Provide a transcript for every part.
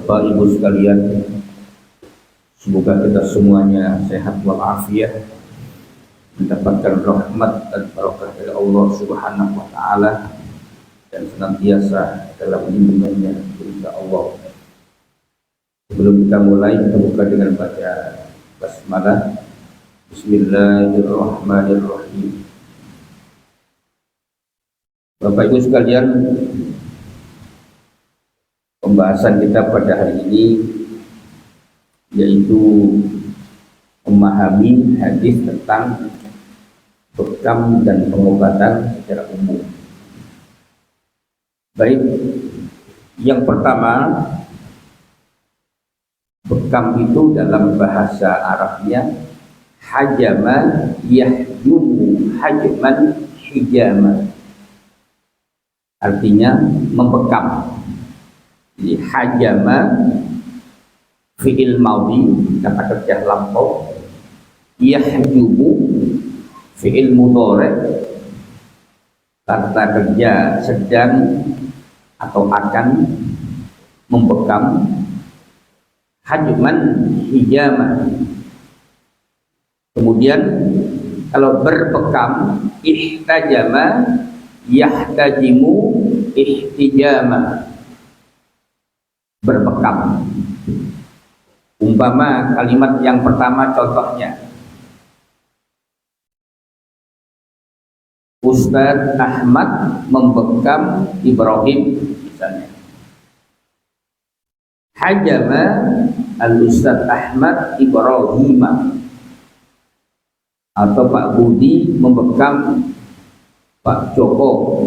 Bapak Ibu sekalian, semoga kita semuanya sehat walafiat, mendapatkan rahmat dan barokah dari Allah Subhanahu wa taala dan senantiasa dalam lindungannya insya Allah. Sebelum kita mulai, kita buka dengan baca basmalah. Bismillahirrahmanirrahim. Bapak Ibu sekalian, pembahasan kita pada hari ini yaitu memahami hadis tentang bekam dan pengobatan secara umum. Baik, yang pertama, bekam itu dalam bahasa Arabnya hajama yahjumu hajman hijama, artinya membekam. Jadi hajama fi'il maudhi, kata kerja lampau, yahjumu fi'il mudhari, kata kerja sedang atau akan, membekam, hajman hijama. Kemudian kalau berbekam, ihtajama yahtajimu ihtijama, berbekam. Umpama kalimat yang pertama contohnya, Ustadz Ahmad membekam Ibrahim misalnya. Hajama al-Ustadz Ahmad Ibrahimah. Atau Pak Budi membekam Pak Joko.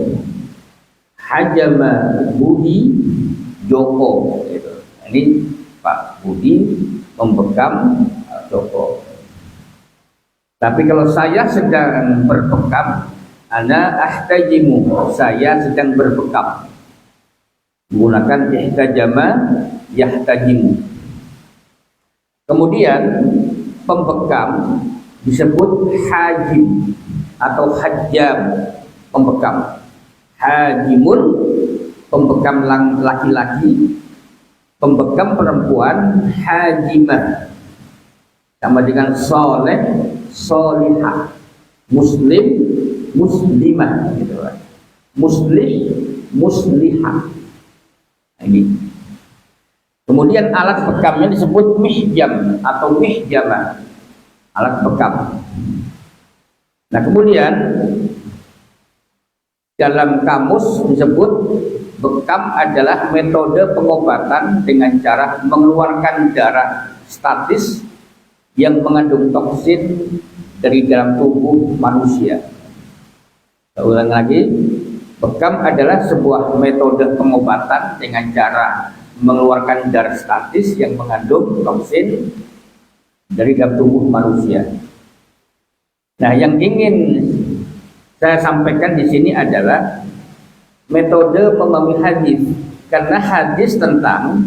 Hajama Budi Joko. Ini Pak Budi membekam Joko. Tapi kalau saya sedang berbekam, ana ahtajimu, saya sedang berbekam, menggunakan ihtajama yahtajimu. Kemudian pembekam disebut hajim atau hajjam, pembekam. Hajimun, pembekam laki-laki. Pembekam perempuan hajimah, sama dengan soleh, solihah, muslim, muslimah, gitu kan. Muslim, muslihah. Nah, ini. Kemudian alat bekamnya disebut mihjam atau mihjamah, alat bekam. Nah, kemudian dalam kamus disebut bekam adalah metode pengobatan dengan cara mengeluarkan darah statis yang mengandung toksin dari dalam tubuh manusia. Saya ulang lagi, bekam adalah sebuah metode pengobatan dengan cara mengeluarkan darah statis yang mengandung toksin dari dalam tubuh manusia. Nah, yang ingin saya sampaikan di sini adalah metode memahami hadis, karena hadis tentang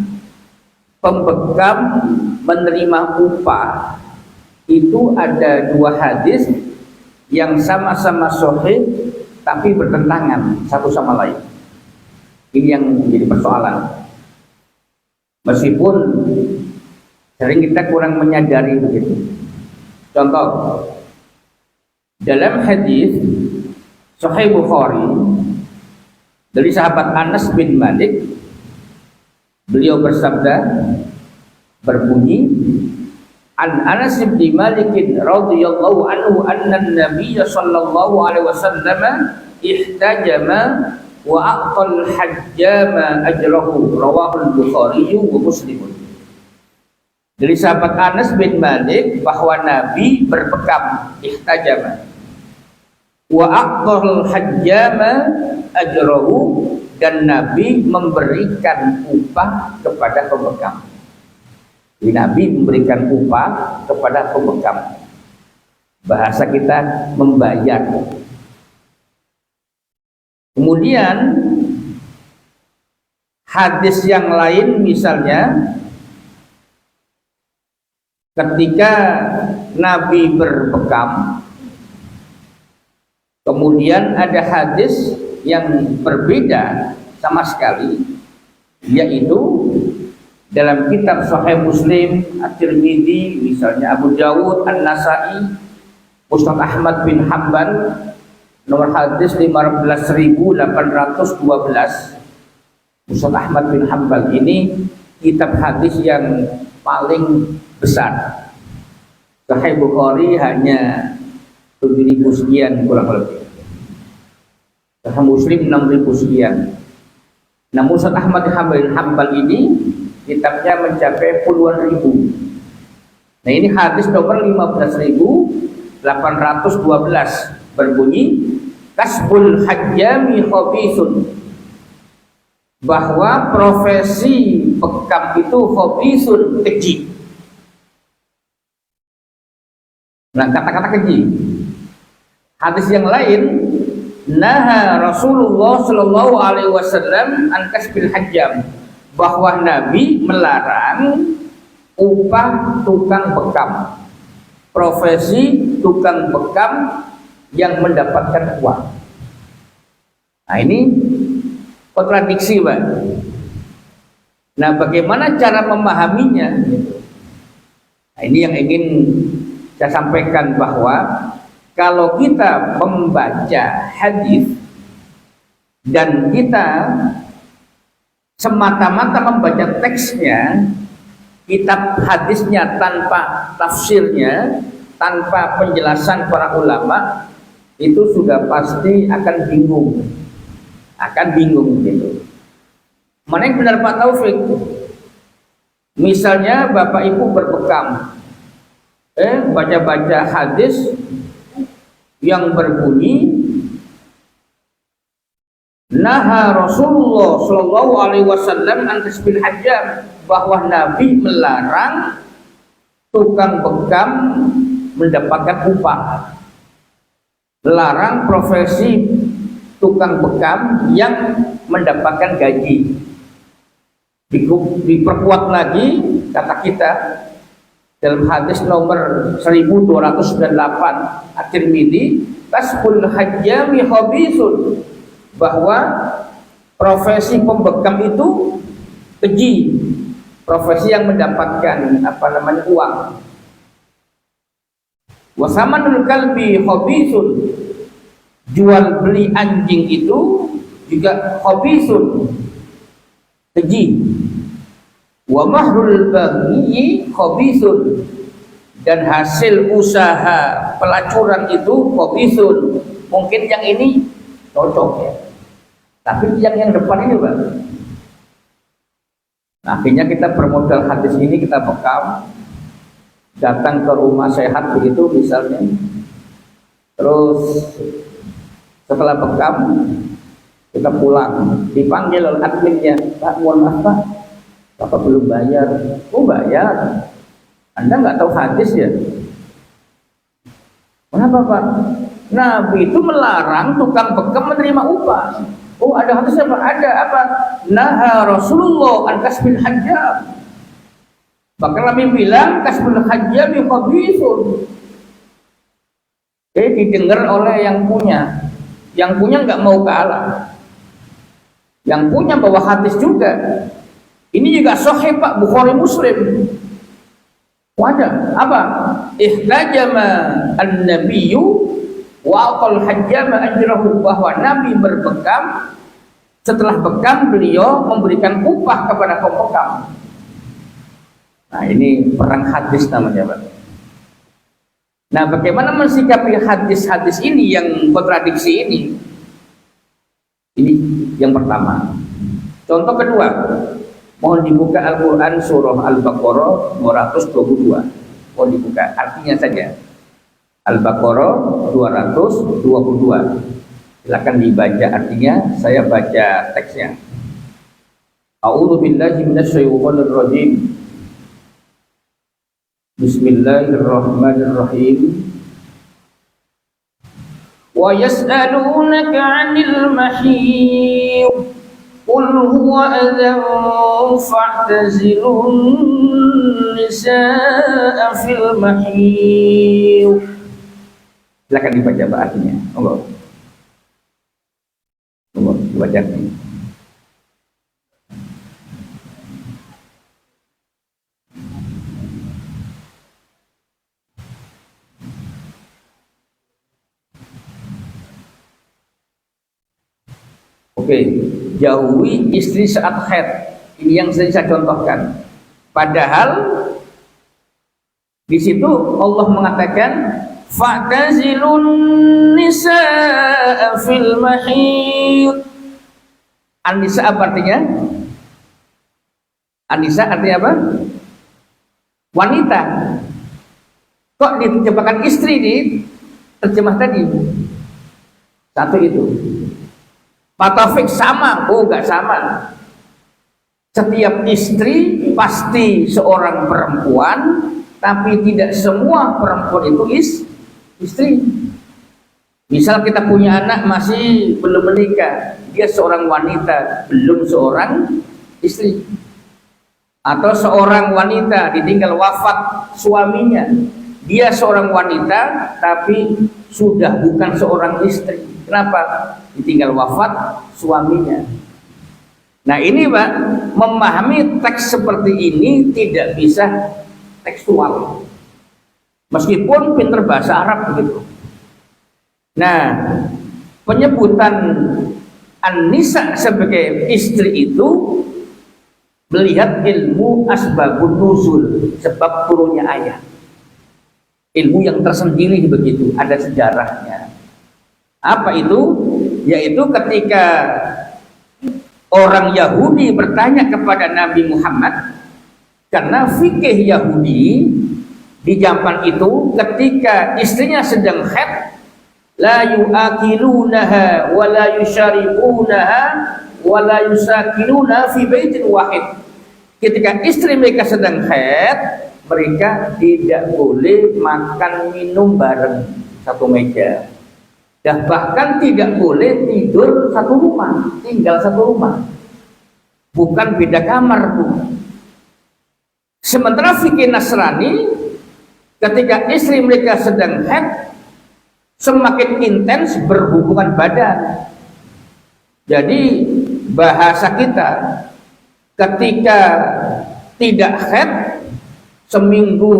pembekam menerima upah itu ada dua hadis yang sama-sama sahih tapi bertentangan satu sama lain. Ini yang menjadi persoalan. Meskipun sering kita kurang menyadari begitu. Contoh, dalam hadis Sahih Bukhari dari sahabat Anas bin Malik, beliau bersabda, berbunyi, an Anas bin Malik radhiyallahu anhu anna an-nabiy sallallahu alaihi wasallam ihtajama wa aqtal hajjama ajrahu, rawahu al-Bukhari wa Muslim. Dari sahabat Anas bin Malik bahwa Nabi berbekam, ihtajama, wa aqtal hajjama ajrahu, dan Nabi memberikan upah kepada pembekam. Jadi Nabi memberikan upah kepada pembekam. Bahasa kita membayar. Kemudian hadis yang lain misalnya ketika Nabi berbekam, kemudian ada hadis yang berbeda sama sekali, yaitu dalam kitab Sahih Muslim, At-Tirmidzi, misalnya Abu Dawud, An-Nasa'i, Musnad Ahmad bin Hanbal, nomor hadis 15.812. Musnad Ahmad bin Hanbal ini kitab hadis yang paling besar. Sahih Bukhari hanya 7.000 sekian kurang lebih. Sahih Muslim 6.000 sekian. Nah, Musnad Ahmad bin Hanbal ini kitabnya mencapai puluhan ribu. Nah, ini hadis nomor 15.812 berbunyi kasbul hajjami khabisun, bahwa profesi bekam itu khabisun, keji. Nah, kata-kata keji. Hadis yang lain, naha Rasulullah Shallallahu Alaihi Wasallam an kasbil hajjam, bahwa Nabi melarang upah tukang bekam, profesi tukang bekam yang mendapatkan uang. Nah, ini kontradiksi, Pak. Nah, bagaimana cara memahaminya? Nah, ini yang ingin saya sampaikan, bahwa kalau kita membaca hadis dan kita semata-mata membaca teksnya, kitab hadisnya tanpa tafsirnya, tanpa penjelasan para ulama, itu sudah pasti akan bingung, gitu. Mana yang benar Pak Taufik? Misalnya Bapak Ibu berbekam, baca-baca hadis yang berbunyi naha Rasulullah Shallallahu Alaihi Wasallam an kasbil hajjam, bahwa Nabi melarang tukang bekam mendapatkan upah, melarang profesi tukang bekam yang mendapatkan gaji. Diperkuat lagi kata kita dalam hadis nomor 1298 At-Tirmidzi, kasbul hajjami khabisun, bahwa profesi pembekam itu keji, profesi yang mendapatkan uang. Wasamanul kalbi khabisun, jual beli anjing itu juga khabisun, keji. Wa mahrul baghi khabisun, dan hasil usaha pelacuran itu khabisun. Mungkin yang ini cocok ya, tapi yang depan ini, Pak. Nah, akhirnya kita bermodal hadis ini, kita bekam, datang ke rumah sehat begitu misalnya, terus setelah bekam kita pulang, dipanggil oleh adminnya, Pak, mohon maaf Pak, Bapak belum bayar. Oh, bayar? Anda nggak tahu hadis ya? Kenapa Pak? Nabi itu melarang tukang bekam menerima upah. Oh, ada hadisnya Pak? Ada apa? Naha Rasulullah an kasbil hajjam. Bahkan Nabi bilang kasbil hajjam khabisun. Didengar oleh yang punya. Yang punya nggak mau kalah. Yang punya bawa hadis juga. Ini juga sahih Pak, Bukhari Muslim. Wadah apa? Ihtajama an-nabiyyu wa aqal hajjama ajrahu, bahwa Nabi berbekam, setelah bekam beliau memberikan upah kepada pembekam. Nah, ini perang hadis namanya, Pak. Nah, bagaimana mensikapi hadis-hadis ini yang kontradiksi ini? Ini yang pertama. Contoh kedua, mohon dibuka Al-Quran surah Al-Baqarah 222. Mohon dibuka, artinya saja. Al-Baqarah 222. Silakan dibaca artinya, saya baca teksnya. A'udzu billahi minasyaitonir rajim. Bismillahirrahmanirrahim. Wa yas'alunaka 'anil mahiyid qul huwa adzan fa'tazilun nisaa fil mahiyid. Silakan dibaca artinya. Monggo. Monggo dibaca. Oke, jauhi istri saat haid. Ini yang saya contohkan. Padahal di situ Allah mengatakan fa'tazilun nisaa fil mahid. An-nisa apa artinya? An-nisa artinya apa? Wanita. Kok diterjemahkan istri di terjemah tadi? Satu itu. Pak Taufik sama? Oh, enggak sama. Setiap istri pasti seorang perempuan, tapi tidak semua perempuan itu istri. Misal kita punya anak masih belum menikah, dia seorang wanita, belum seorang istri. Atau seorang wanita ditinggal wafat suaminya, dia seorang wanita tapi sudah bukan seorang istri. Kenapa? Ditinggal wafat suaminya. Nah ini Pak, memahami teks seperti ini tidak bisa tekstual, meskipun pinter bahasa Arab begitu. Nah, penyebutan An-Nisa sebagai istri itu melihat ilmu asbabun nuzul, sebab turunnya ayat. Ilmu yang tersendiri begitu, ada sejarahnya. Apa itu? Yaitu ketika orang Yahudi bertanya kepada Nabi Muhammad, karena fikih Yahudi di zaman itu ketika istrinya sedang haid, la yu'akilunaha wa la yusyaribunaha wa la yusakinuna fi baitin wahid. Ketika istri mereka sedang haid, mereka tidak boleh makan minum bareng satu meja. Dan bahkan tidak boleh tidur satu rumah, tinggal satu rumah. Bukan beda kamar, Bu. Sementara fikih Nasrani, ketika istri mereka sedang haid, semakin intens berhubungan badan. Jadi bahasa kita, ketika tidak haid seminggu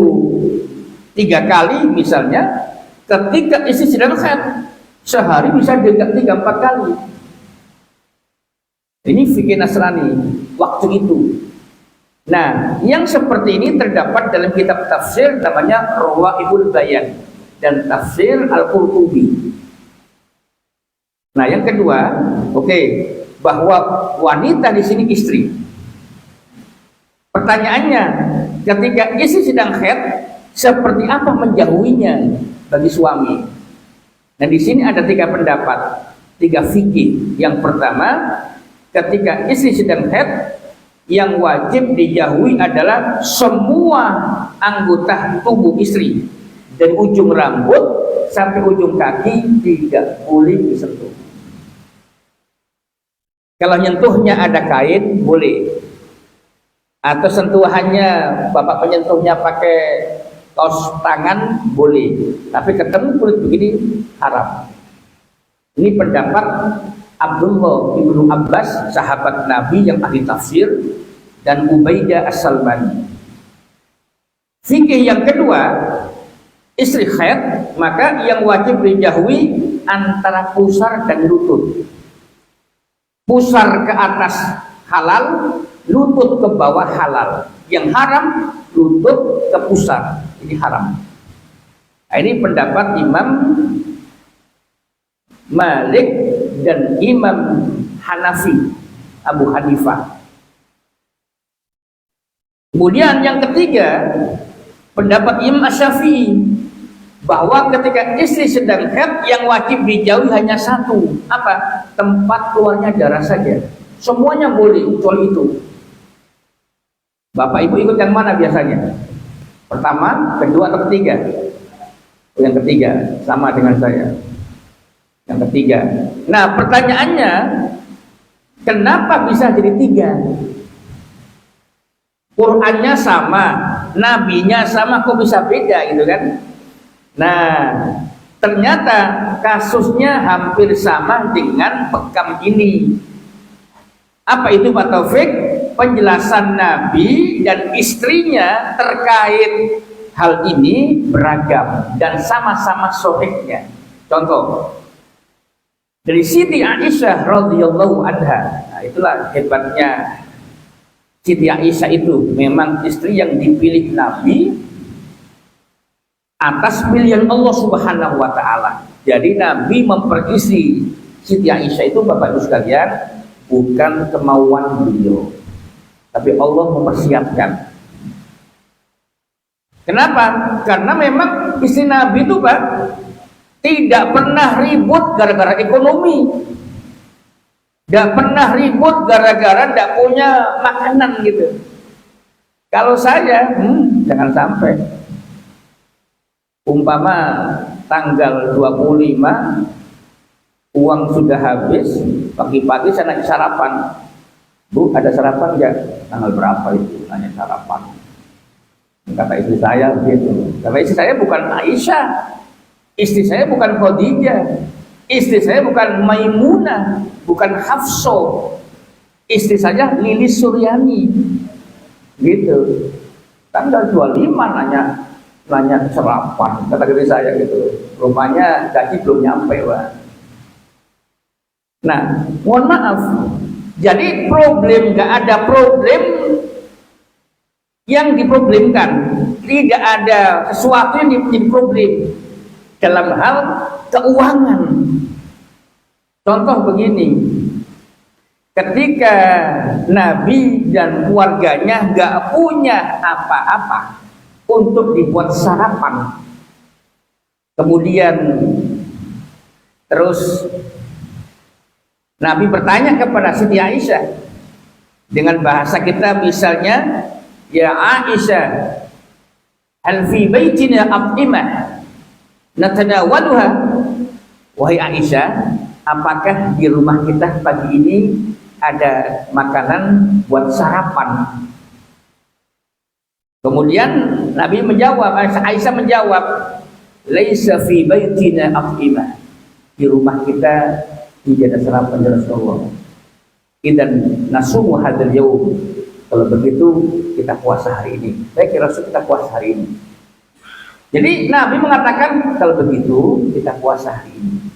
3 kali misalnya, ketika istri sedang haid sehari bisa 3-4 kali. Ini fikih Nasrani waktu itu. Nah, yang seperti ini terdapat dalam kitab tafsir namanya Rawaibul Bayan dan tafsir Al-Qurtubi. Nah, yang kedua, bahwa wanita di sini istri. Pertanyaannya, ketika istri sedang haid, seperti apa menjauhinya bagi suami? Dan di sini ada 3 pendapat, 3 fikih. Yang pertama, ketika istri sedang haid, yang wajib dijauhi adalah semua anggota tubuh istri, dari ujung rambut sampai ujung kaki tidak boleh disentuh. Kalau nyentuhnya ada kain boleh, atau sentuhannya bapak penyentuhnya pakai kaos tangan boleh, tapi ketemu kulit begini haram. Ini pendapat Abdullah ibnu Abbas, sahabat Nabi yang ahli tafsir, dan Ubaidah As-Salmani. Fikih yang kedua, istri haid, maka yang wajib dijauhi antara pusar dan lutut. Pusar ke atas halal, lutut ke bawah halal. Yang haram, lutut ke pusar, ini haram. Nah, ini pendapat Imam Malik dan Imam Hanafi, Abu Hanifah. Kemudian yang ketiga, pendapat Imam Asy-Syafi'i, bahwa ketika istri sedang haid yang wajib dijauhi hanya satu, apa? Tempat keluarnya darah saja. Semuanya boleh kecuali itu. Bapak Ibu ikut yang mana biasanya? Pertama, kedua, atau ketiga? Oh, yang ketiga, sama dengan saya. Yang ketiga. Nah, pertanyaannya, kenapa bisa jadi 3? Qurannya sama, nabinya sama, kok bisa beda gitu kan? Nah, ternyata kasusnya hampir sama dengan bekam ini. Apa itu Pak Taufik? Penjelasan Nabi dan istrinya terkait hal ini beragam dan sama-sama sahihnya. Contoh, dari Siti Aisyah radhiyallahu anha. Nah, itulah hebatnya Siti Aisyah itu, memang istri yang dipilih Nabi atas pilihan Allah Subhanahu wa taala. Jadi Nabi memperisi Siti Aisyah itu, Bapak Ibu sekalian, bukan kemauan beliau, tapi Allah mempersiapkan. Kenapa? Karena memang istri Nabi itu, Pak, tidak pernah ribut gara-gara ekonomi, tidak pernah ribut gara-gara tidak punya makanan gitu. Kalau saya, jangan sampai umpama tanggal 25 uang sudah habis, pagi-pagi saya nanya sarapan, Bu, ada sarapan enggak? Tanggal berapa itu? Nanya sarapan. Kata istri saya begitu. Karena istri saya bukan Aisyah, istri saya bukan Khadijah, istri saya bukan Maimunah, bukan Hafsah, istri saya Lilis Suryani gitu. Tanggal 25 nanya sarapan, kata istri saya gitu. Rupanya gaji belum nyampe, Pak. Nah, mohon maaf, jadi problem, nggak ada problem yang diproblemkan, tidak ada sesuatu yang diproblem dalam hal keuangan. Contoh begini, ketika Nabi dan keluarganya nggak punya apa-apa untuk dibuat sarapan, kemudian terus Nabi bertanya kepada Siti Aisyah dengan bahasa kita misalnya, ya Aisyah, hal fi baitina at'imah natanawaluha. Wahai Aisyah, apakah di rumah kita pagi ini ada makanan buat sarapan? Kemudian Nabi menjawab, Aisyah menjawab, laisa fi baitina at'imah. Di rumah kita tidak ada sarapan, ya Rasulullah. Idan nasumu hadzal yaum. Kalau begitu kita puasa hari ini. Baik, Rasul, kita puasa hari ini. Jadi Nabi mengatakan kalau begitu kita puasa hari ini.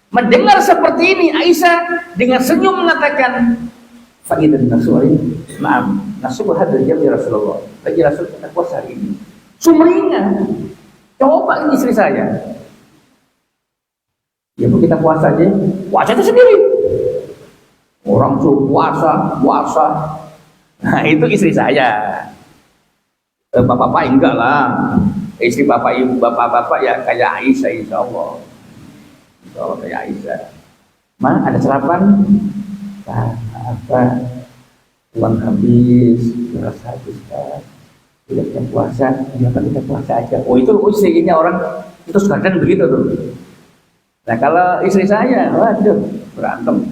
Mendengar seperti ini, Aisyah dengan senyum mengatakan, fa idan nasumu, maaf, nasumu hadzal yaum ya Rasulullah. Baik, Rasul, kita puasa hari ini. Sumringah. Coba ini istri saya. Ya Bu, kita puasa aja. Puasa itu sendiri. Orang tuh puasa. Nah, itu istri saya. Bapak-bapak enggak lah. Istri bapak ibu, bapak-bapak ya kayak Aisyah, insya Allah. Insya Allah kayak Aisyah. Ma, ada sarapan? Apa? Uang habis, beras habis kan? Tidak kita puasa, kita puasa aja. Oh itu istrinya orang itu sekalian begitu tuh. Nah kalau istri saya, waduh, berantem.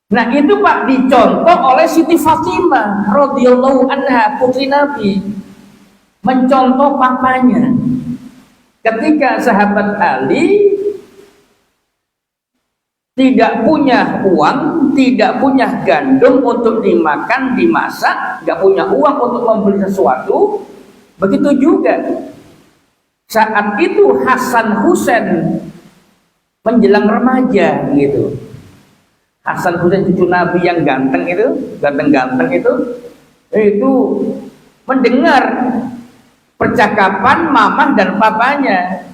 Nah itu Pak dicontoh oleh Siti Fatimah radhiyallahu anha, putri Nabi, mencontoh papanya. Ketika sahabat Ali tidak punya uang, tidak punya gandum untuk dimakan, dimasak, nggak punya uang untuk membeli sesuatu, begitu juga saat itu Hasan Husain menjelang remaja gitu. Hasan Husain cucu Nabi yang ganteng itu, ganteng-ganteng itu mendengar percakapan mamah dan papanya.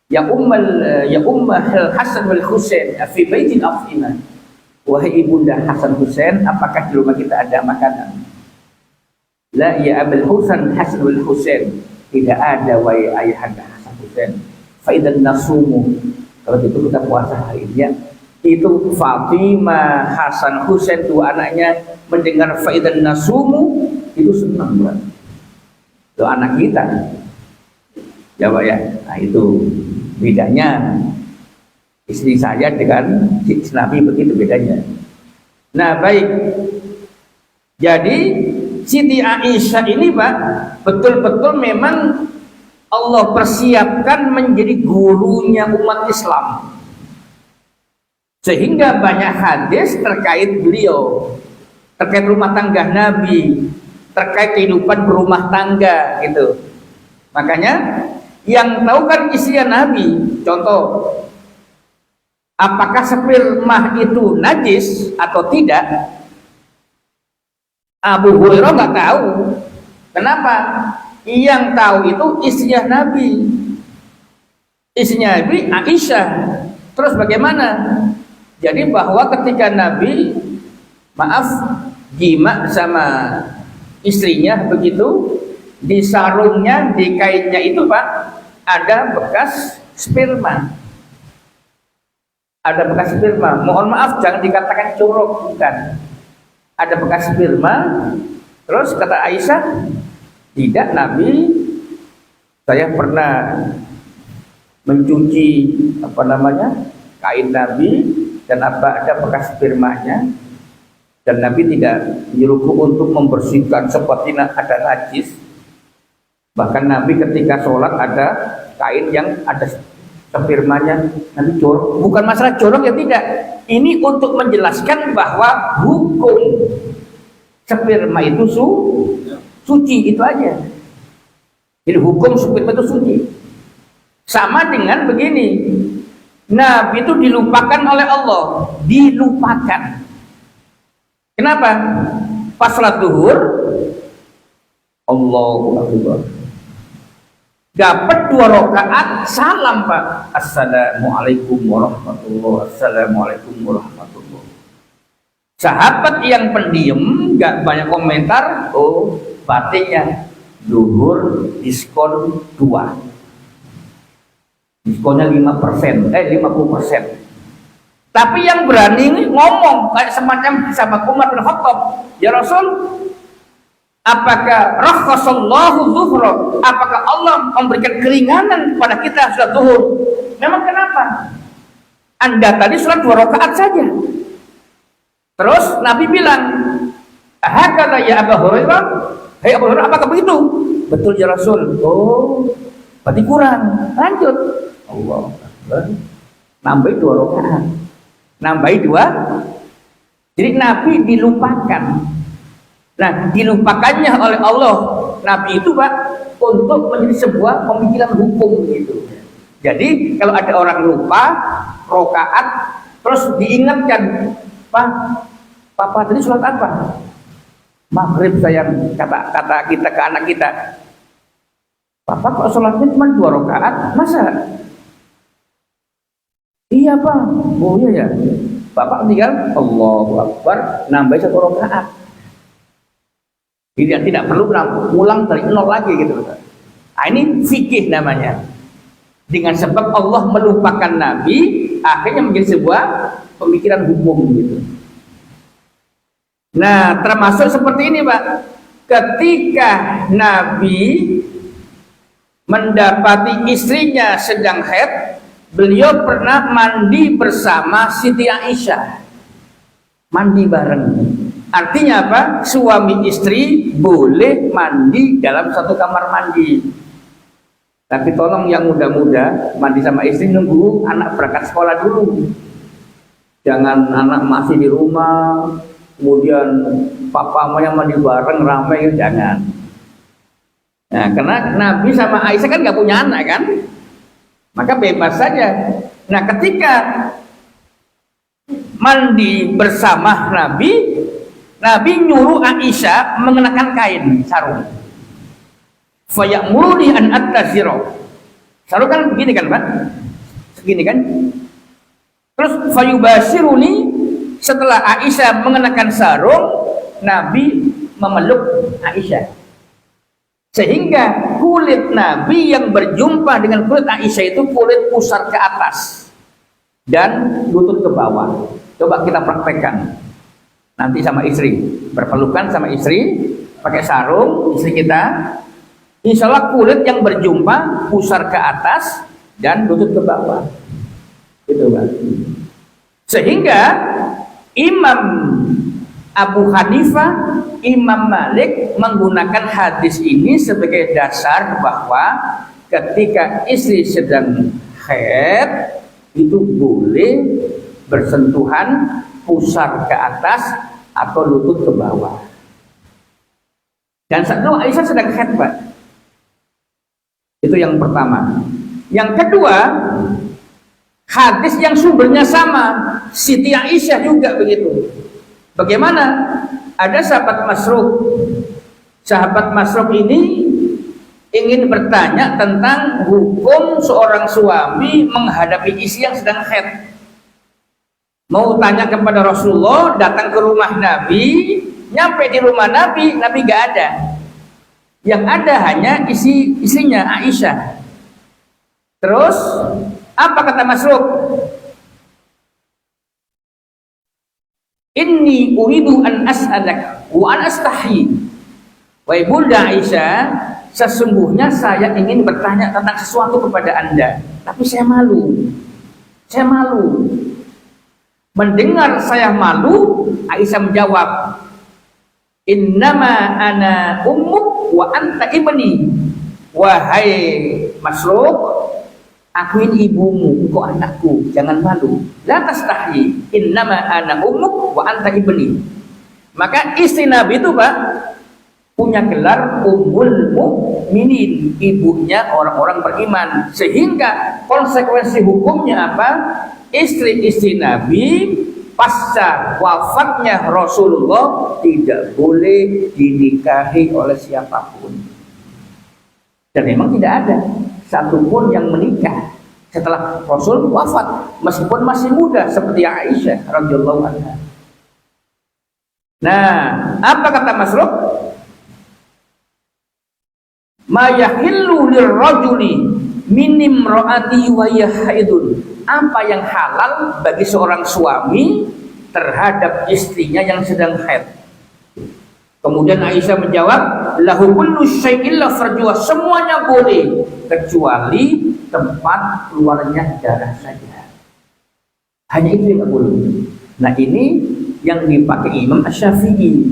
Ya ummah Hasan wal Husain fi baitin afina. Wahai ibunda Hasan Husain, apakah di rumah kita ada makanan? La ya Abul Hasan wal Husain, tidak ada wahai ayahanda Hasan Husain. Fa idan nasumu, kalau itu kita puasa hari ini ya. Itu Fatimah, Hasan, Husain, dua anaknya mendengar faidan nasumu itu senang banget. Itu anak kita, ya Pak ya. Nah itu bedanya istri saya dengan Nabi, begitu bedanya. Nah baik, jadi Siti Aisyah ini Pak betul-betul memang Allah persiapkan menjadi gurunya umat Islam. Sehingga banyak hadis terkait beliau, terkait rumah tangga Nabi, terkait kehidupan berumah tangga gitu. Makanya yang tahu kan istri Nabi, contoh apakah sperma itu najis atau tidak? Abu Hurairah nggak tahu. Kenapa? Yang tahu itu istrinya Nabi. Istrinya Nabi Aisyah. Terus bagaimana? Jadi bahwa ketika Nabi jima sama istrinya begitu, di sarungnya, di kainnya itu Pak, ada bekas sperma. Ada bekas sperma. Mohon maaf, jangan dikatakan curug, bukan. Ada bekas sperma. Terus kata Aisyah, tidak Nabi, saya pernah mencuci kain Nabi dan ada bekas spermanya, dan Nabi tidak menyuruhku untuk membersihkan seperti ada najis. Bahkan Nabi ketika sholat ada kain yang ada spermanya, Nabi jorok. Bukan masalah jorok ya, tidak. Ini untuk menjelaskan bahwa hukum sperma itu suci, itu aja. Jadi hukum sperma itu suci. Sama dengan begini, Nabi itu dilupakan oleh Allah, dilupakan. Kenapa? Pas salat zuhur, Allahu Akbar, dapat 2 rakaat salam Pak, assalamualaikum warahmatullahi, assalamualaikum warahmatullahi. Sahabat yang pendiam nggak banyak komentar, oh batinnya zuhur diskon 2, diskonnya 50%. Tapi yang berani ini ngomong kayak semacam sahabat Umar bin Khattab, ya Rasul, apakah rakhasallahu zuhra, apakah Allah memberikan keringanan kepada kita salat zuhur? Memang kenapa? Anda tadi salat 2 rakaat saja. Terus Nabi bilang, "Hakata ya Abu Hurairah?" Hei Abu Hurairah, apakah begitu? Betul ya Rasul. Oh, berarti kurang. Lanjut. Allah nambahi 2 rakaat. Nambahi 2. Jadi Nabi dilupakan. Nah, dilupakannya oleh Allah Nabi itu Pak untuk menjadi sebuah pemikiran hukum gitu. Jadi kalau ada orang lupa rakaat terus diingatkan, Pak, Papa tadi sholat apa? Maghrib sayang, kata kita ke anak kita. Papa kok sholatnya cuma 2 rakaat, masa? Iya Pak. Oh iya ya. Bapak tinggal Allahu Akbar nambah 1 rakaat. Jadi tidak perlu ulang dari 0 lagi gitu. Nah, ini fikih namanya. Dengan sebab Allah melupakan Nabi, akhirnya menjadi sebuah pemikiran hukum gitu. Nah, termasuk seperti ini Pak. Ketika Nabi mendapati istrinya sedang haid, beliau pernah mandi bersama Siti Aisyah. Mandi bareng. Artinya apa? Suami istri boleh mandi dalam satu kamar mandi. Tapi tolong yang muda-muda mandi sama istri nunggu anak berangkat sekolah dulu. Jangan anak masih di rumah, kemudian papa mamanya mandi bareng ramai, jangan. Nah, karena Nabi sama Aisyah kan nggak punya anak kan, maka bebas saja. Nah, ketika mandi bersama Nabi nyuruh Aisyah mengenakan kain sarung. Fayamuruni an attazira. Sarung kan begini kan, Pak? Segini kan? Terus fayubashiruni, setelah Aisyah mengenakan sarung, Nabi memeluk Aisyah. Sehingga kulit Nabi yang berjumpa dengan kulit Aisyah itu kulit pusar ke atas dan lutut ke bawah. Coba kita praktekkan nanti sama istri, berpelukan sama istri, pakai sarung istri kita, insya Allah kulit yang berjumpa pusar ke atas dan lutut ke bawah. Itu Pak. Sehingga Imam Abu Hanifah, Imam Malik menggunakan hadis ini sebagai dasar bahwa ketika istri sedang haid itu boleh bersentuhan pusar ke atas atau lutut ke bawah. Dan saat itu Aisyah sedang haid, Pak. Itu yang pertama. Yang kedua, Hadis yang sumbernya sama, Siti Aisyah juga begitu. Bagaimana? Ada sahabat Masruq. Sahabat Masruq ini ingin bertanya tentang hukum seorang suami menghadapi istri yang sedang haid. Mau tanya kepada Rasulullah, datang ke rumah Nabi, nyampe di rumah Nabi, Nabi gak ada. Yang ada hanya istrinya Aisyah. Terus apa kata Masruq? Inni uridu an as'alak wa an astahi. Wahai Bunda Aisyah, sesungguhnya saya ingin bertanya tentang sesuatu kepada Anda, tapi saya malu. Saya malu. Mendengar saya malu, Aisyah menjawab, Innama ana ummuk wa anta ibni. Wahai Masruq, aku ini ibumu, engkau anakku, jangan malu. La tastahi, innama ana ummuk wa anta ibni. Maka istri Nabi itu Pak punya gelar Ummul Mukminin, ibunya orang-orang beriman. Sehingga konsekuensi hukumnya apa? Istri-istri Nabi pasca wafatnya Rasulullah tidak boleh dinikahi oleh siapapun. Dan memang tidak ada satupun yang menikah setelah Rasul wafat, meskipun masih muda seperti Aisyah radhiyallahu anha. Nah, apa kata Masruq? Ma yahillu lirrajuli min imraati wa haidun. Apa yang halal bagi seorang suami terhadap istrinya yang sedang haid? Kemudian Aisyah menjawab, lahu kullu syai'in la farjuha, semuanya boleh kecuali tempat keluarnya darah saja. Hanya itu yang tidak boleh. Nah, ini yang dipakai Imam Asy-Syafi'i.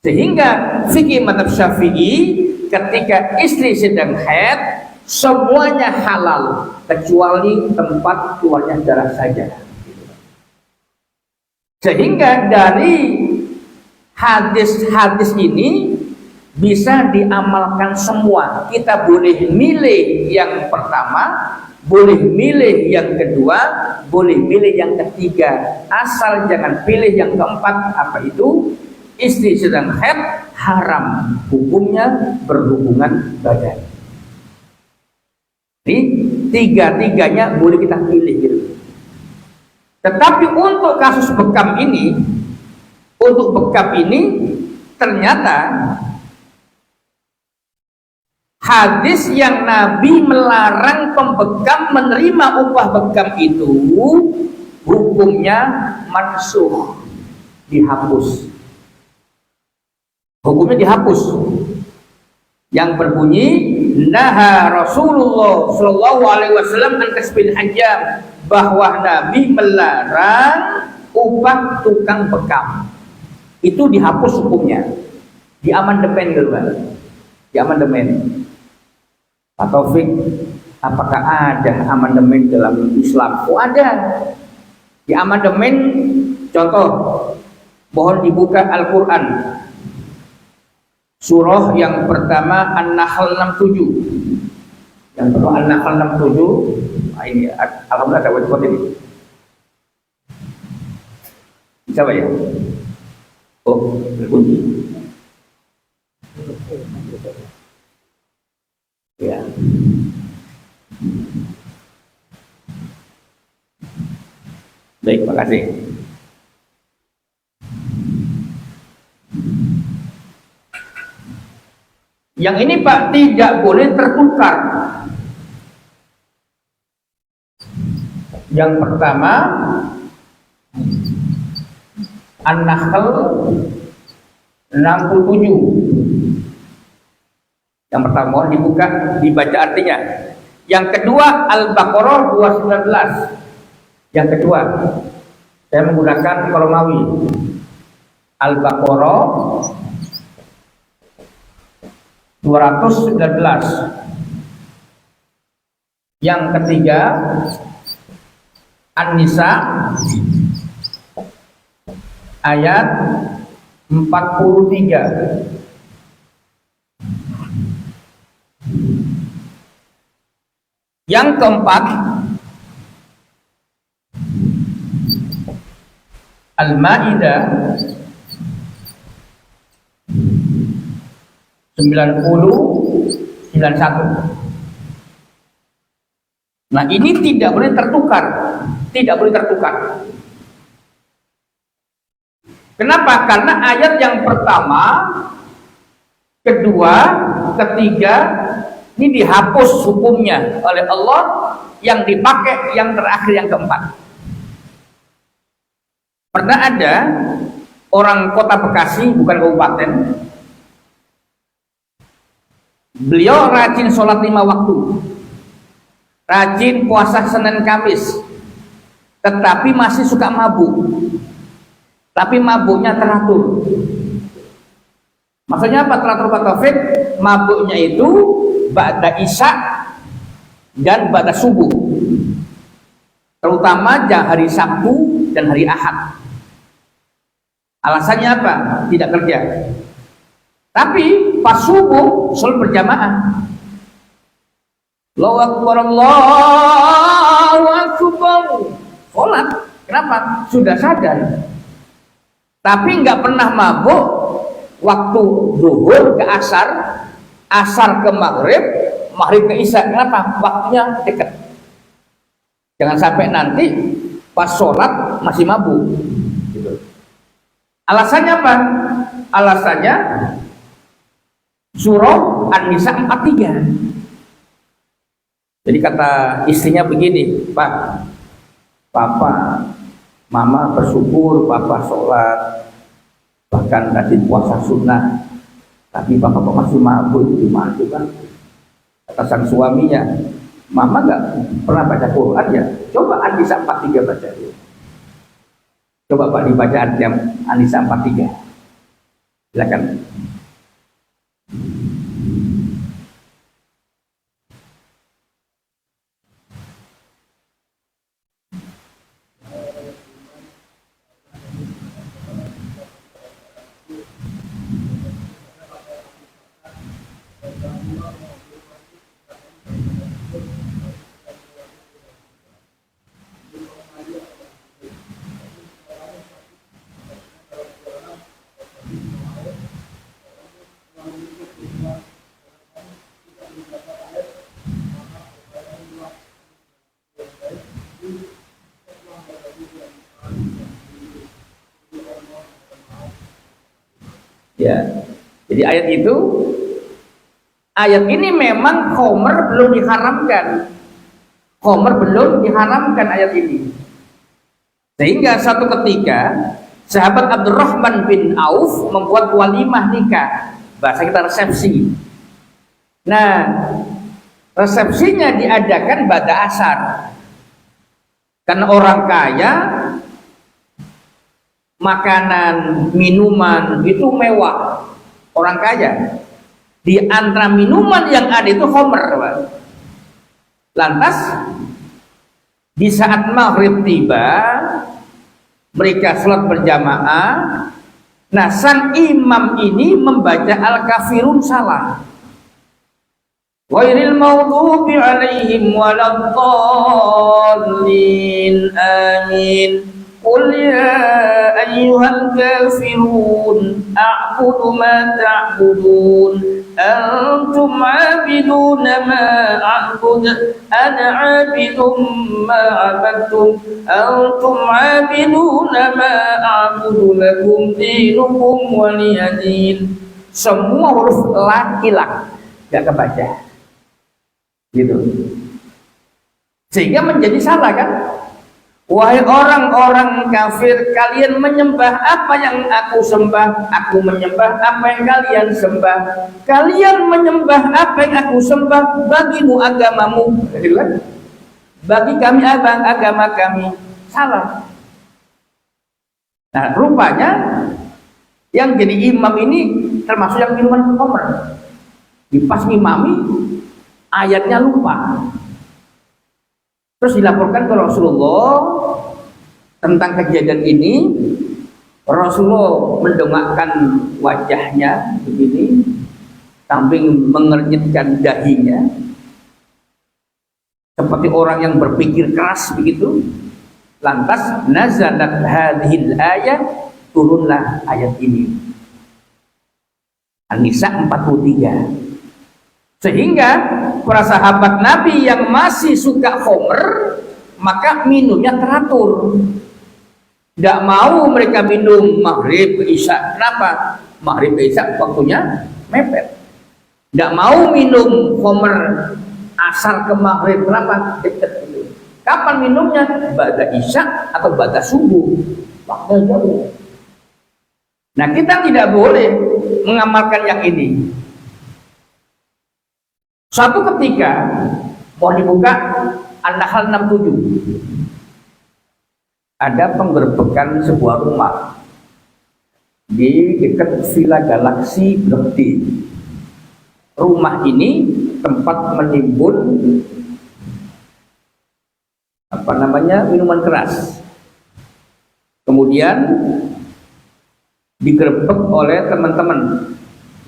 Sehingga fikih mazhab Syafi'i, ketika istri sedang haid semuanya halal kecuali tempat keluarnya darah saja. Sehingga dari hadis-hadis ini bisa diamalkan semua. Kita boleh milih yang pertama, boleh milih yang kedua, boleh milih yang ketiga, asal jangan pilih yang keempat. Apa itu? Istri sedang haid haram hukumnya berhubungan badan. Jadi tiga-tiganya boleh kita pilih gitu. Tetapi untuk kasus bekam ini, ternyata hadis yang Nabi melarang pembekam menerima upah bekam itu hukumnya mansukh, dihapus. Hukumnya dihapus. Yang berbunyi, naha Rasulullah sallallahu alaihi wasallam an kasbil hajjam, bahwa Nabi melarang upah tukang bekam. Itu dihapus hukumnya, di amandemen gitu kan, di amandemen. Pak Taufik, apakah ada amandemen dalam Islam? Oh ada. Di amandemen, contoh, mohon dibuka Al-Quran, surah yang pertama An-Nahl 67. Yang pertama An-Nahl 67. Nah, ini alhamdulillah ada website ini. Siapa ya? Oh, berkunci. Ya. Baik, makasih. Yang ini Pak tidak boleh tertukar. Yang pertama An-Nahl 67. Yang pertama mohon dibuka, dibaca artinya. Yang kedua Al-Baqarah 219. Yang kedua saya menggunakan Romawi. Al-Baqarah 219. Yang ketiga An-Nisa ayat 43. Yang keempat Al-Maidah 91. Nah, ini tidak boleh tertukar. Tidak boleh tertukar. Kenapa? Karena ayat yang pertama, kedua, ketiga ini dihapus hukumnya oleh Allah, yang dipakai yang terakhir, yang keempat. Pernah ada orang kota Bekasi, bukan kabupaten, beliau rajin sholat 5 waktu, rajin puasa Senin Kamis, tetapi masih suka mabuk. Tapi mabuknya teratur. Maksudnya apa teratur, Pak Taufik? Mabuknya itu ba'da isya dan ba'da subuh, terutama hari Sabtu dan hari Ahad. Alasannya apa? Tidak kerja. Tapi pas subuh sholat berjamaah. Allahu Akbar, Allahu Akbar. Sholat. Kenapa? Sudah sadar. Tapi nggak pernah mabuk waktu zuhur ke asar, asar ke maghrib, maghrib ke isya. Kenapa? Waktunya dekat. Jangan sampai nanti pas sholat masih mabuk. Gitu. Alasannya apa? Alasannya surah An-Nisa 43. Jadi kata istrinya begini, Pak, Papa, Mama bersyukur Papa sholat, bahkan rajin puasa sunnah, tapi Papa kok masih mabuk. Gimana itu kan? Kata sang suaminya, Mama nggak pernah baca Quran ya? Coba An-Nisa 43 baca dulu. Coba Pak dibaca An-Nisa 43. Silakan. Ya, jadi ayat ini memang khomer belum diharamkan. Khomer belum diharamkan ayat ini. Sehingga satu ketika sahabat Abdurrahman bin Auf membuat walimah nikah, bahasa kita resepsi. Nah, resepsinya diadakan pada asar. Karena orang kaya, makanan, minuman itu mewah. Orang kaya. Di antara minuman yang ada itu khamr. Lantas di saat maghrib tiba, mereka sholat berjamaah. Nah, sang imam ini membaca Al-Kafirun salah. Ghairil maghdubi alaihim waladdallin. Amin. Qul ya ayyuhal kafirun a'budu ma ta'budun antum 'abiduna ma a'bud ana 'abidum ma 'abadtum antum 'abiduna ma a'budu lakum dinukum waliyadin. Semua huruf laki-laki gak kebaca gitu, sehingga menjadi salah kan. Wahai orang-orang kafir, kalian menyembah apa yang aku sembah, aku menyembah apa yang kalian sembah. Kalian menyembah apa yang aku sembah, bagimu agamamu, bagi kami agama kami. Salah. Nah, rupanya yang jadi imam ini termasuk yang minuman khamr. Di pas ngimami ayatnya lupa. Terus dilaporkan ke Rasulullah tentang kejadian ini. Rasulullah mendongakkan wajahnya begini, sambil mengernyitkan dahinya, seperti orang yang berpikir keras begitu. Lantas nazalat hadhil ayat, turunlah ayat ini. An-Nisa 43. Sehingga para sahabat Nabi yang masih suka khamr, maka minumnya teratur. Tidak mau mereka minum maghrib ke isya. Kenapa? Maghrib ke isya waktunya mepet. Tidak mau minum khamr asar ke maghrib. Kenapa? Dekat itu. Kapan minumnya? Ba'da isya atau ba'da subuh. Waktu jauh. Nah, kita tidak boleh mengamalkan yang ini. Suatu ketika mau dibuka An-Nahl 67. Ada penggerbekan sebuah rumah di dekat Villa Galaxy Blok D. Rumah ini tempat menimbun minuman keras. Kemudian digerebek oleh teman-teman,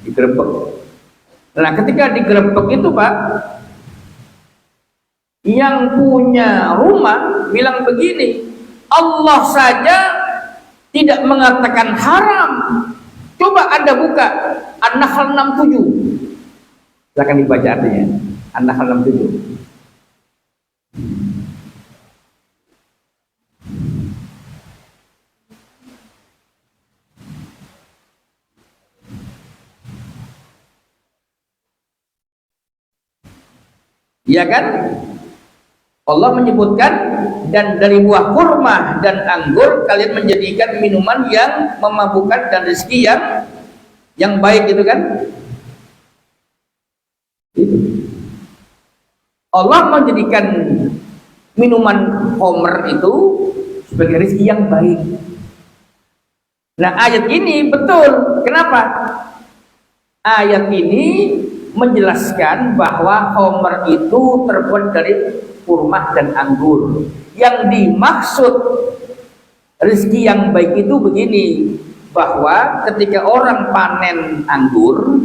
digerebek. Nah, ketika digerebek itu, Pak, yang punya rumah bilang begini, Allah saja tidak mengatakan haram. Coba Anda buka An-Nahl 67. Silakan dibaca artinya. An-Nahl 67. Ya kan? Allah menyebutkan, dan dari buah kurma dan anggur kalian menjadikan minuman yang memabukkan dan rezeki yang baik, gitu kan? Itu. Allah menjadikan minuman khamr itu sebagai rezeki yang baik. Nah, ayat ini betul. Kenapa? Ayat ini menjelaskan bahwa khamr itu terbuat dari kurma dan anggur. Yang dimaksud rezeki yang baik itu begini, bahwa ketika orang panen anggur,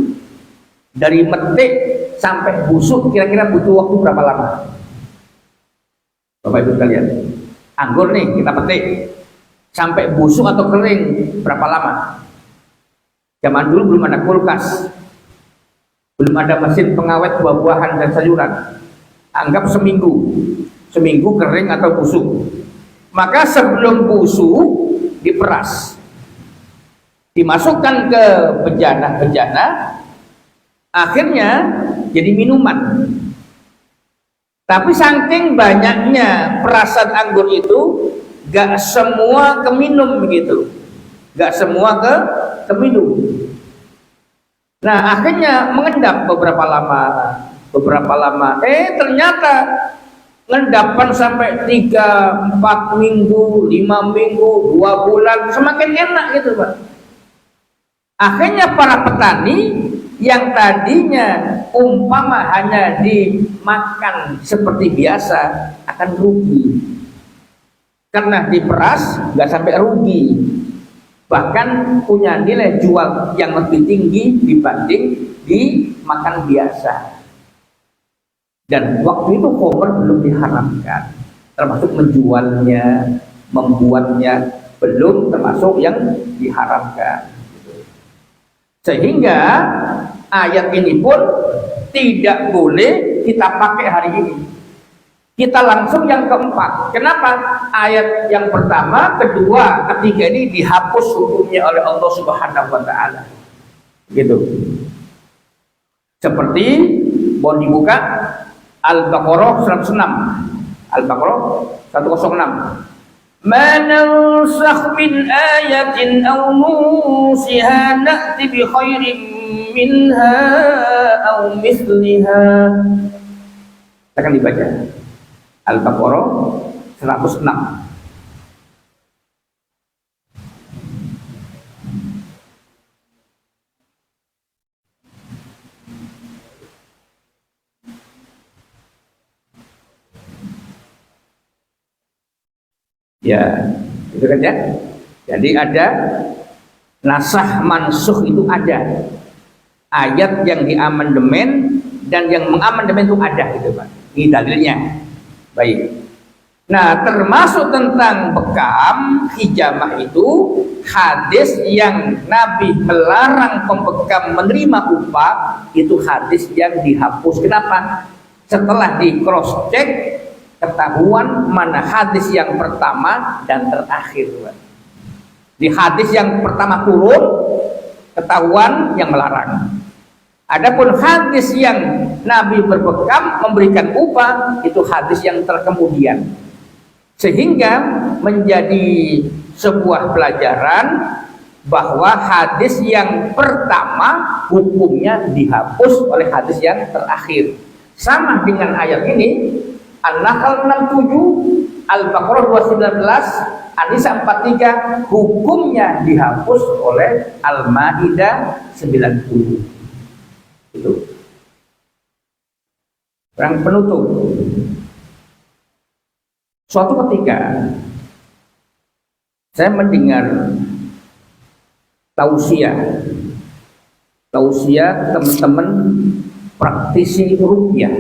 dari metik sampai busuk kira-kira butuh waktu berapa lama? Bapak Ibu sekalian, anggur nih kita petik, sampai busuk atau kering berapa lama? Zaman dulu belum ada kulkas, belum ada mesin pengawet buah-buahan dan sayuran. Anggap seminggu kering atau busuk. Maka sebelum busuk diperas, dimasukkan ke bejana, akhirnya jadi minuman. Tapi saking banyaknya perasan anggur itu, gak semua keminum begitu, gak semua keminum. Nah, akhirnya mengendap beberapa lama. Ternyata ngendapan sampai 3, 4 minggu, 5 minggu, 2 bulan, semakin enak gitu, Pak. Akhirnya para petani yang tadinya umpama hanya dimakan seperti biasa akan rugi, karena diperas nggak sampai rugi, bahkan punya nilai jual yang lebih tinggi dibanding dimakan biasa. Dan waktu itu khamr belum diharamkan, termasuk menjualnya, membuatnya belum termasuk yang diharamkan. Sehingga ayat ini pun tidak boleh kita pakai hari ini. Kita langsung yang keempat. Kenapa? Ayat yang pertama, kedua, ketiga ini dihapus hukumnya oleh Allah Subhanahu wa Ta'ala. Gitu. Seperti mau dibuka Al-Baqarah 106. Al-Baqarah 106. Ma nansakh min ayatin aw nusiha na'ti bi khairin minha aw mithliha. Akan dibaca Al-Baqarah 106. Ya, itu kan ya. Jadi ada nasah mansuh, itu ada ayat yang diamandemen dan yang mengamandemen itu ada, gitu Pak. Ini dalilnya. Baik. Nah, termasuk tentang bekam hijamah itu hadis yang Nabi melarang pembekam menerima upah, itu hadis yang dihapus. Kenapa? Setelah di cross check ketahuan mana hadis yang pertama dan terakhir. Di hadis yang pertama turun ketahuan yang melarang. Adapun hadis yang Nabi berbekam memberikan upah, itu hadis yang terkemudian. Sehingga menjadi sebuah pelajaran bahwa hadis yang pertama hukumnya dihapus oleh hadis yang terakhir. Sama dengan ayat ini, An-Nahl 67, Al-Baqarah 219, An-Nisa 43, hukumnya dihapus oleh Al-Maidah 90. Itu. Yang penutup. Suatu ketika saya mendengar tausiah teman-teman praktisi ruqyah.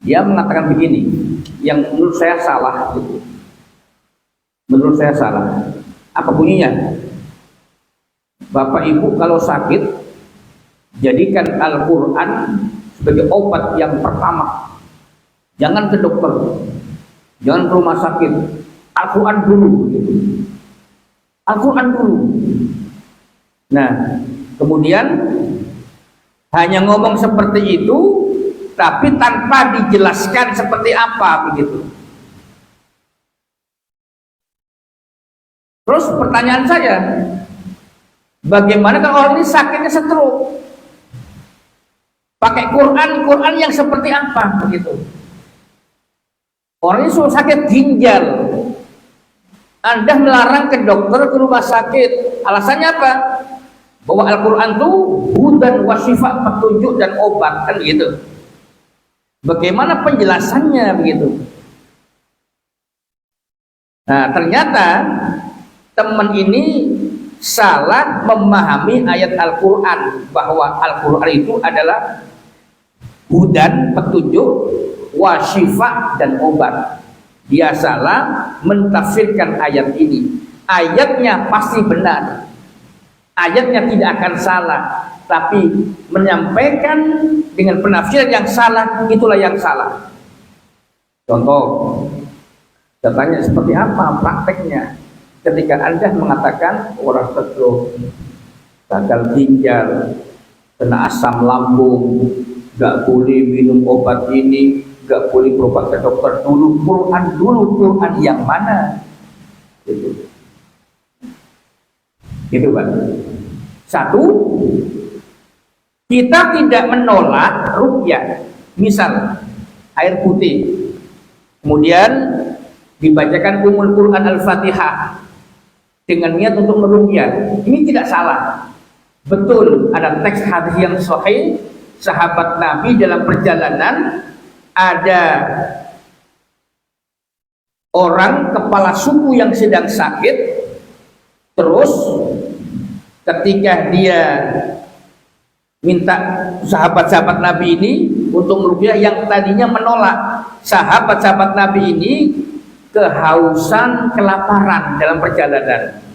Dia mengatakan begini, yang menurut saya salah. Menurut saya salah. Apa bunyinya? Bapak Ibu kalau sakit, jadikan Al-Quran sebagai obat yang pertama. Jangan ke dokter, jangan ke rumah sakit. Al-Quran dulu. Al-Quran dulu. Nah, kemudian hanya ngomong seperti itu, tapi tanpa dijelaskan seperti apa begitu. Terus pertanyaan saya, bagaimana kalau orang ini sakitnya stroke? Pakai Quran yang seperti apa begitu? Orang ini sudah sakit ginjal, Anda melarang ke dokter, ke rumah sakit. Alasannya apa? Bahwa Al-Quran itu hudan wa syifa, petunjuk dan obat, kan gitu. Bagaimana penjelasannya begitu? Nah, ternyata teman ini salah memahami ayat Al-Quran, bahwa Al-Quran itu adalah hudan, petunjuk, wa syifa dan obat. Dia salah mentafsirkan ayat ini. Ayatnya pasti benar, ayatnya tidak akan salah, tapi menyampaikan dengan penafsiran yang salah, itulah yang salah. Contoh, saya tanya seperti apa prakteknya ketika Anda mengatakan orang stroke, gagal ginjal, kena asam lambung, gak boleh minum obat ini, gak boleh berobat ke dokter dulu. Quran yang mana? Gitu Pak. Satu, kita tidak menolak ruqyah. Misal air putih, kemudian dibacakan Ummul Quran Al-Fatihah dengan niat untuk meruqyah, ini tidak salah. Betul, ada teks hadis yang sahih, sahabat Nabi dalam perjalanan ada orang kepala suku yang sedang sakit, terus ketika dia minta sahabat-sahabat Nabi ini untuk meruqyah, yang tadinya menolak, sahabat-sahabat Nabi ini kehausan, kelaparan dalam perjalanan,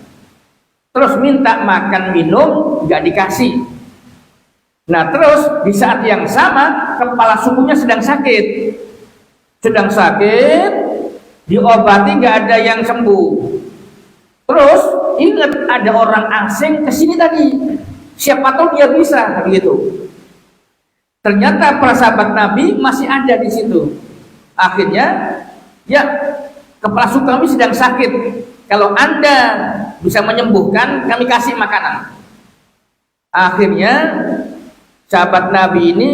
terus minta makan minum, nggak dikasih. Nah, terus di saat yang sama kepala sukunya sedang sakit, diobati nggak ada yang sembuh. Terus ingat ada orang asing kesini tadi, siapa tahu dia bisa begitu. Ternyata para sahabat Nabi masih ada di situ. Akhirnya, ya, kepala suku kami sedang sakit, kalau Anda bisa menyembuhkan, kami kasih makanan. Akhirnya sahabat Nabi ini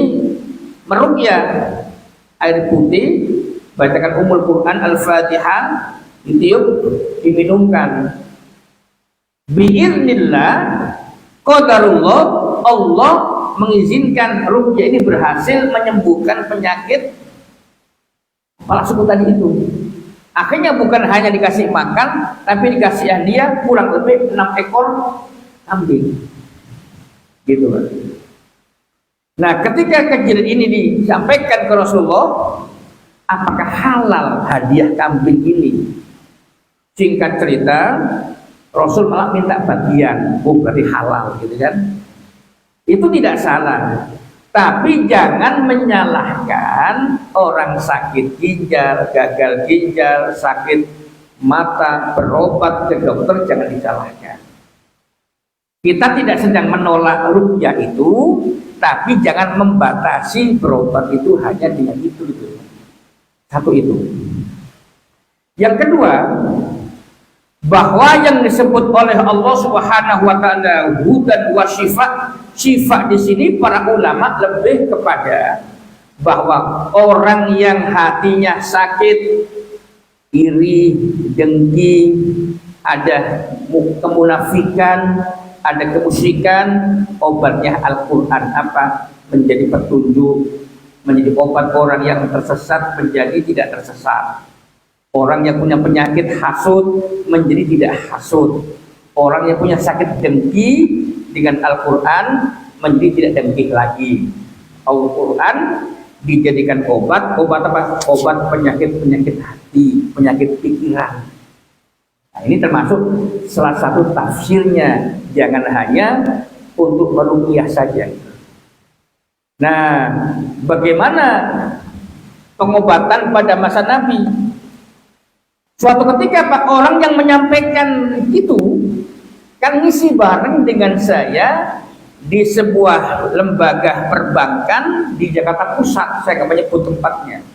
meruqyah, air putih, bacakan Ummul Quran Al-Fatihah, ditiup, diminumkan. Biiznillah, qadarullah, Allah mengizinkan ruqyah ini berhasil menyembuhkan penyakit kepala suku tadi itu. Akhirnya bukan hanya dikasih makan, tapi dikasih hadiah kurang lebih 6 ekor kambing. Gitu kan. Nah, ketika kejadian ini disampaikan ke Rasulullah, apakah halal hadiah kambing ini? Singkat cerita, Rasul malah minta bagian, berarti halal gitu kan. Itu tidak salah. Tapi jangan menyalahkan orang sakit ginjal, gagal ginjal, sakit mata, berobat ke dokter, jangan disalahkan. Kita tidak sedang menolak ruqyah itu, tapi jangan membatasi berobat itu hanya dengan itu. Satu itu. Yang kedua, bahwa yang disebut oleh Allah Subhanahu wa taala hudan wa syifa di sini para ulama lebih kepada bahwa orang yang hatinya sakit, iri, dengki, ada kemunafikan, ada kemusyrikan, obatnya Al-Quran apa? Menjadi petunjuk, menjadi obat orang yang tersesat menjadi tidak tersesat. Orang yang punya penyakit hasud menjadi tidak hasud. Orang yang punya sakit dengki dengan Al-Quran menjadi tidak dengki lagi. Al-Quran dijadikan obat apa? Obat penyakit hati, penyakit pikiran. Nah, ini termasuk salah satu tafsirnya. Jangan hanya untuk meruqyah saja. Nah, bagaimana pengobatan pada masa Nabi? Suatu ketika Pak, orang yang menyampaikan itu kan ngisi bareng dengan saya di sebuah lembaga perbankan di Jakarta Pusat. Saya nggak menyebut tempatnya.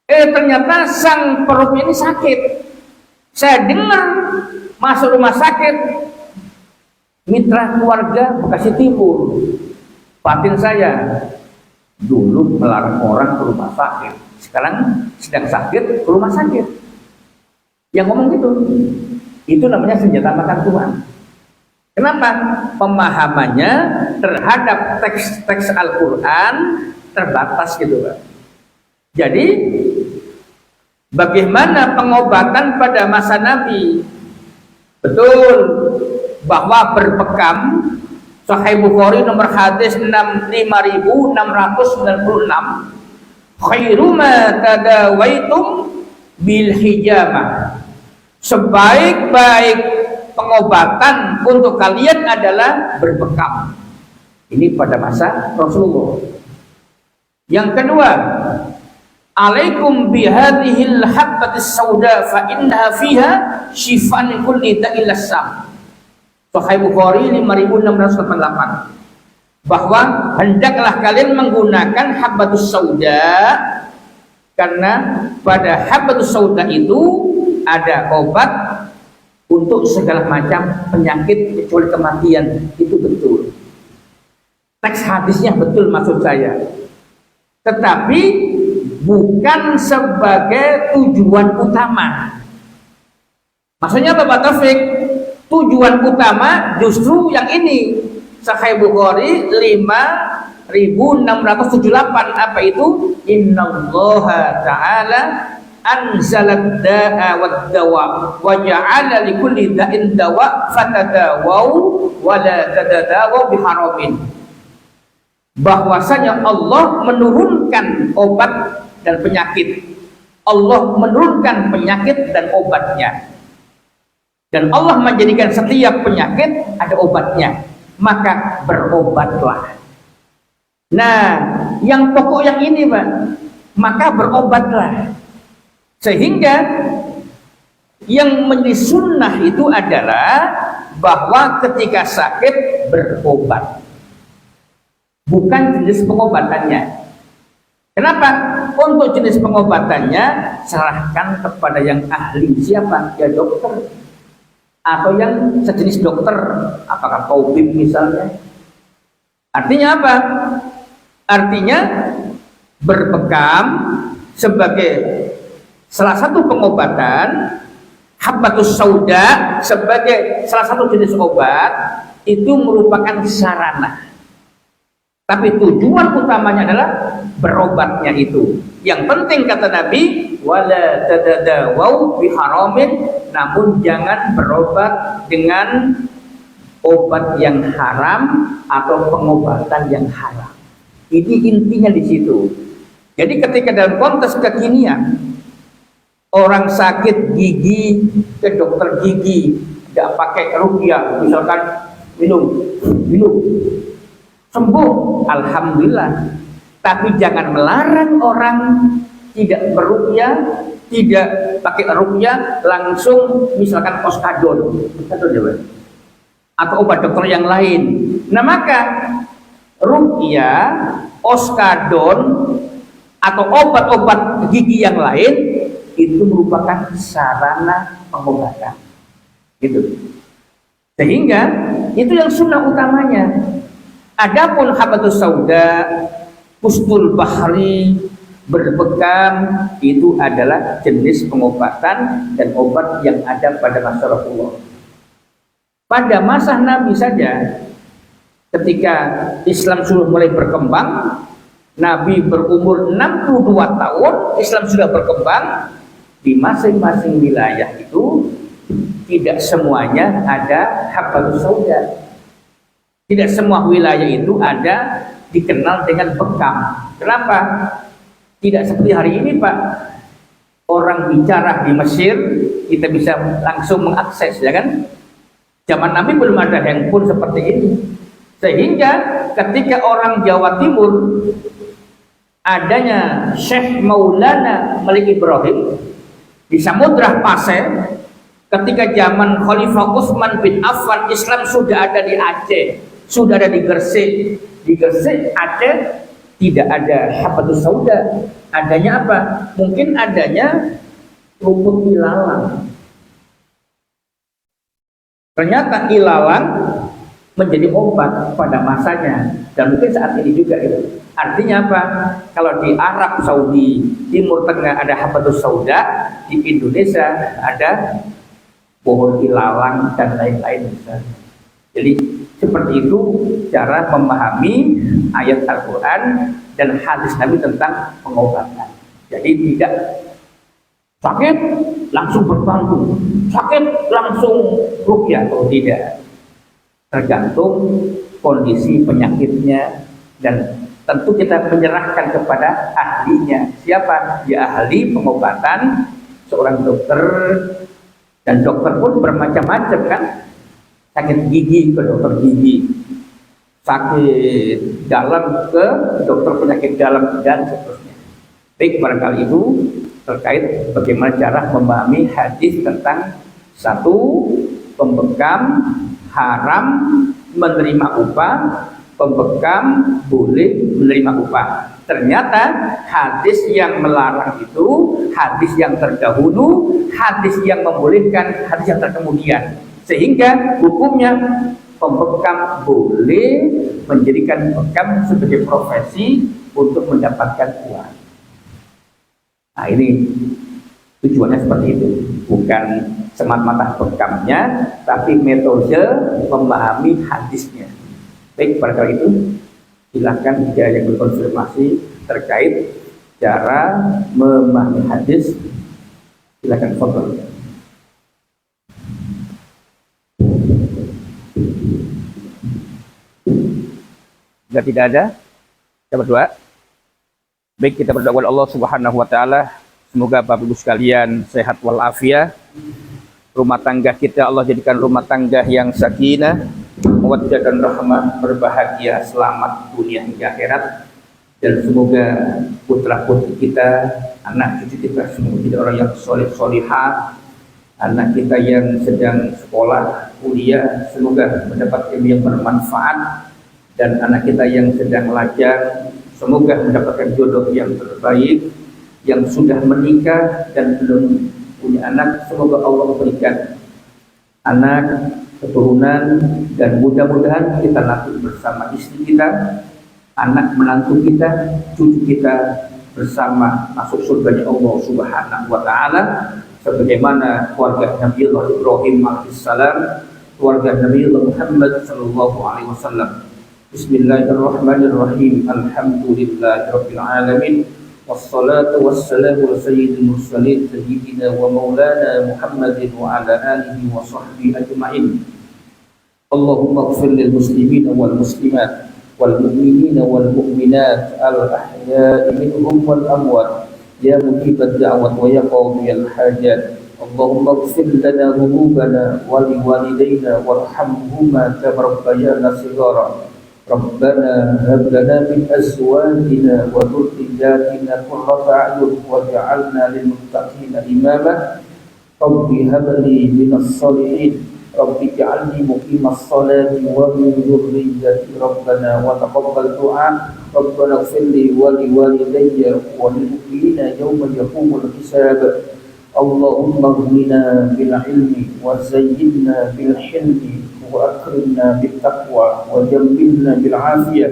Ternyata sang perutnya ini sakit. Saya dengar masuk rumah sakit, mitra keluarga Bekasi Timur. Batin saya dulu melarang orang ke rumah sakit, sekarang sedang sakit ke rumah sakit. Yang ngomong gitu, itu namanya senjata makan Tuhan. Kenapa? Pemahamannya terhadap teks-teks Al-Quran terbatas gitu Pak. Jadi bagaimana pengobatan pada masa Nabi? Betul bahwa berbekam. Sahih Bukhari nomor hadis 5696, khairu ma tadawaitum bil hijamah. Sebaik-baik pengobatan untuk kalian adalah berbekam. Ini pada masa Rasulullah. Yang kedua, alaikum bihadhil habbatis sauda fa innaha fiha syifaan min kulli da'il sam. Sahih Bukhari 5688. Bahwa hendaklah kalian menggunakan habbatus sauda, karena pada habbatus sauda itu ada obat untuk segala macam penyakit kecuali kematian. Itu betul. Teks hadisnya betul maksud saya. Tetapi bukan sebagai tujuan utama. Maksudnya apa Pak Taufik? Tujuan utama justru yang ini. Sahih Bukhari 5678. Apa itu? Innallaha ta'ala anzalat da'a wad dawa wa ja'ala likulli da'in dawa fatadawaw wa la tadadawaw biharamin. Bahwasanya Allah menurunkan obat dan penyakit. Allah menurunkan penyakit dan obatnya. Dan Allah menjadikan setiap penyakit ada obatnya. Maka berobatlah. Nah, yang pokok yang ini Pak, maka berobatlah. Sehingga yang menjadi sunnah itu adalah bahwa ketika sakit berobat, bukan jenis pengobatannya. Kenapa? Untuk jenis pengobatannya serahkan kepada yang ahli. Siapa? Ya dokter, atau yang sejenis dokter, apakah tabib misalnya. Artinya apa? Artinya berbekam sebagai salah satu pengobatan, habbatus sauda sebagai salah satu jenis obat, itu merupakan sarana. Tapi tujuan utamanya adalah berobatnya itu. Yang penting kata Nabi, wala tadadawaw biharamin, namun jangan berobat dengan obat yang haram atau pengobatan yang haram. Ini intinya di situ. Jadi ketika dalam konteks kekinian orang sakit gigi ke dokter gigi tidak pakai ruqyah, misalkan minum sembuh, alhamdulillah. Tapi jangan melarang orang tidak beruqyah, tidak pakai ruqyah, langsung misalkan oskadon atau obat dokter yang lain. Nah maka ruqyah, oskadon atau obat-obat gigi yang lain itu merupakan sarana pengobatan. Gitu. Sehingga itu yang sunnah utamanya. Adapun habatus sauda, pustul bahri, berbekam, itu adalah jenis pengobatan dan obat yang ada pada masa Rasulullah. Pada masa Nabi saja, ketika Islam sudah mulai berkembang, Nabi berumur 62 tahun, Islam sudah berkembang, di masing-masing wilayah itu tidak semuanya ada habatus sauda. Tidak semua wilayah itu ada dikenal dengan bekam. Kenapa? Tidak seperti hari ini, Pak. Orang bicara di Mesir, kita bisa langsung mengakses, ya kan? Zaman Nabi belum ada handphone seperti ini. Sehingga ketika orang Jawa Timur adanya Syekh Maulana Malik Ibrahim di Samudra Pasir, ketika zaman Khalifah Utsman bin Affan, Islam sudah ada di Aceh, sudah ada di Gresik. Di Gresik Aceh tidak ada habatus sauda. Adanya apa? Mungkin adanya rumput ilalang. Ternyata ilalang menjadi obat pada masanya, dan mungkin saat ini juga itu. Artinya apa? Kalau di Arab Saudi, Timur Tengah ada habatus sauda, di Indonesia ada pohon ilalang dan lain-lain. Jadi seperti itu cara memahami ayat Al-Quran dan hadis Nabi tentang pengobatan. Jadi tidak sakit langsung berbantu, sakit langsung ruqyah, atau tidak. Tergantung kondisi penyakitnya, dan tentu kita menyerahkan kepada ahlinya. Siapa? Ya ahli pengobatan, seorang dokter, dan dokter pun bermacam-macam kan. Sakit gigi ke dokter gigi, sakit dalam ke dokter penyakit dalam, dan seterusnya. Baik, barangkali itu terkait bagaimana cara memahami hadis tentang satu, pembekam haram menerima upah, pembekam boleh menerima upah. Ternyata hadis yang melarang itu hadis yang terdahulu, hadis yang membolehkan hadis yang terkemudian. Sehingga hukumnya pembekam boleh menjadikan bekam sebagai profesi untuk mendapatkan uang. Nah ini tujuannya seperti itu, bukan semata-mata bekamnya, tapi metode memahami hadisnya. Baik, pada kali itu silakan jika yang berkonfirmasi terkait cara memahami hadis, silakan foto. Jika tidak ada, kita berdoa. Baik, kita berdoa kepada Allah Subhanahu wa taala, semoga Bapak Ibu sekalian sehat walafiat. Rumah tangga kita Allah jadikan rumah tangga yang sakinah, mawaddah dan rahmah, berbahagia, selamat dunia hingga akhirat. Dan semoga putra-putri kita, anak cucu kita semua jadi orang yang soleh-solihah. Anak kita yang sedang sekolah, kuliah, semoga mendapat ilmu yang bermanfaat. Dan anak kita yang sedang lajang, semoga mendapatkan jodoh yang terbaik. Yang sudah menikah dan belum punya anak, semoga Allah memberikan anak, keturunan, dan mudah-mudahan kita nanti bersama istri kita, anak menantu kita, cucu kita bersama masuk surganya Allah Subhanahu wa taala, sebagaimana keluarga Nabi Ibrahim alaihissalam, keluarga Nabi Muhammad sallallahu alaihi wasallam. Bismillahirrahmanirrahim. Alhamdulillahirabbil alamin. Wassalatu wassalamu ala sayyidil mursalin sayyidina wa maulana Muhammadin wa ala alihi wa sahbihi ajma'in. Allahumma ighfir lil muslimin wal muslimat والمؤمنين والمؤمنات الأحياء منهم والأموات يا مجيب الدعوة ويا قاضي الحاجات اللهم اغفر لنا ذنوبنا ولوالدينا وارحمهما كما ربيانا صغارا ربنا هب لنا من أزواجنا وذرياتنا قرة أعين واجعلنا للمتقين إماما رب هب لي من الصالحين رب اجعلني مقيم الصلاة ومن ذريتي ربنا وتقبل دعاء ربنا اغفر لي ولوالدي وللمؤمنين يوم يقوم الحساب اللهم اغننا بالعلم وزينا بالحلم وأكرمنا بالتقوى وجملنا بالعافية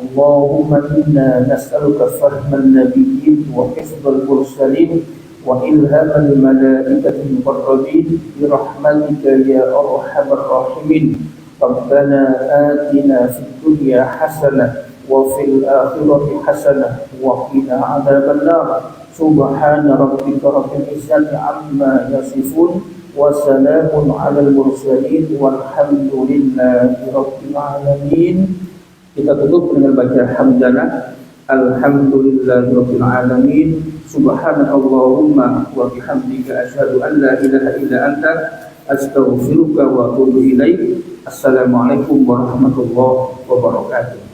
اللهم إنا نسألك فهم النبيين وحفظ المرسلين وإلهام الملائكة المقربين برحمتك يا أرحم الراحمين ربنا آتنا في الدنيا حسنة وفي الآخرة حسنة وقنا عذاب النار سبحان ربك رب العزة عما يصفون وسلام على المرسلين والحمد لله رب العالمين. Kita tutup dengan baca hamdalah. Alhamdulillahirabbil alamin. Subhanallahumma wa bihamdika asyhadu an la ilaha illa anta astaghfiruka wa atubu ilaik. Assalamualaikum warahmatullahi wabarakatuh.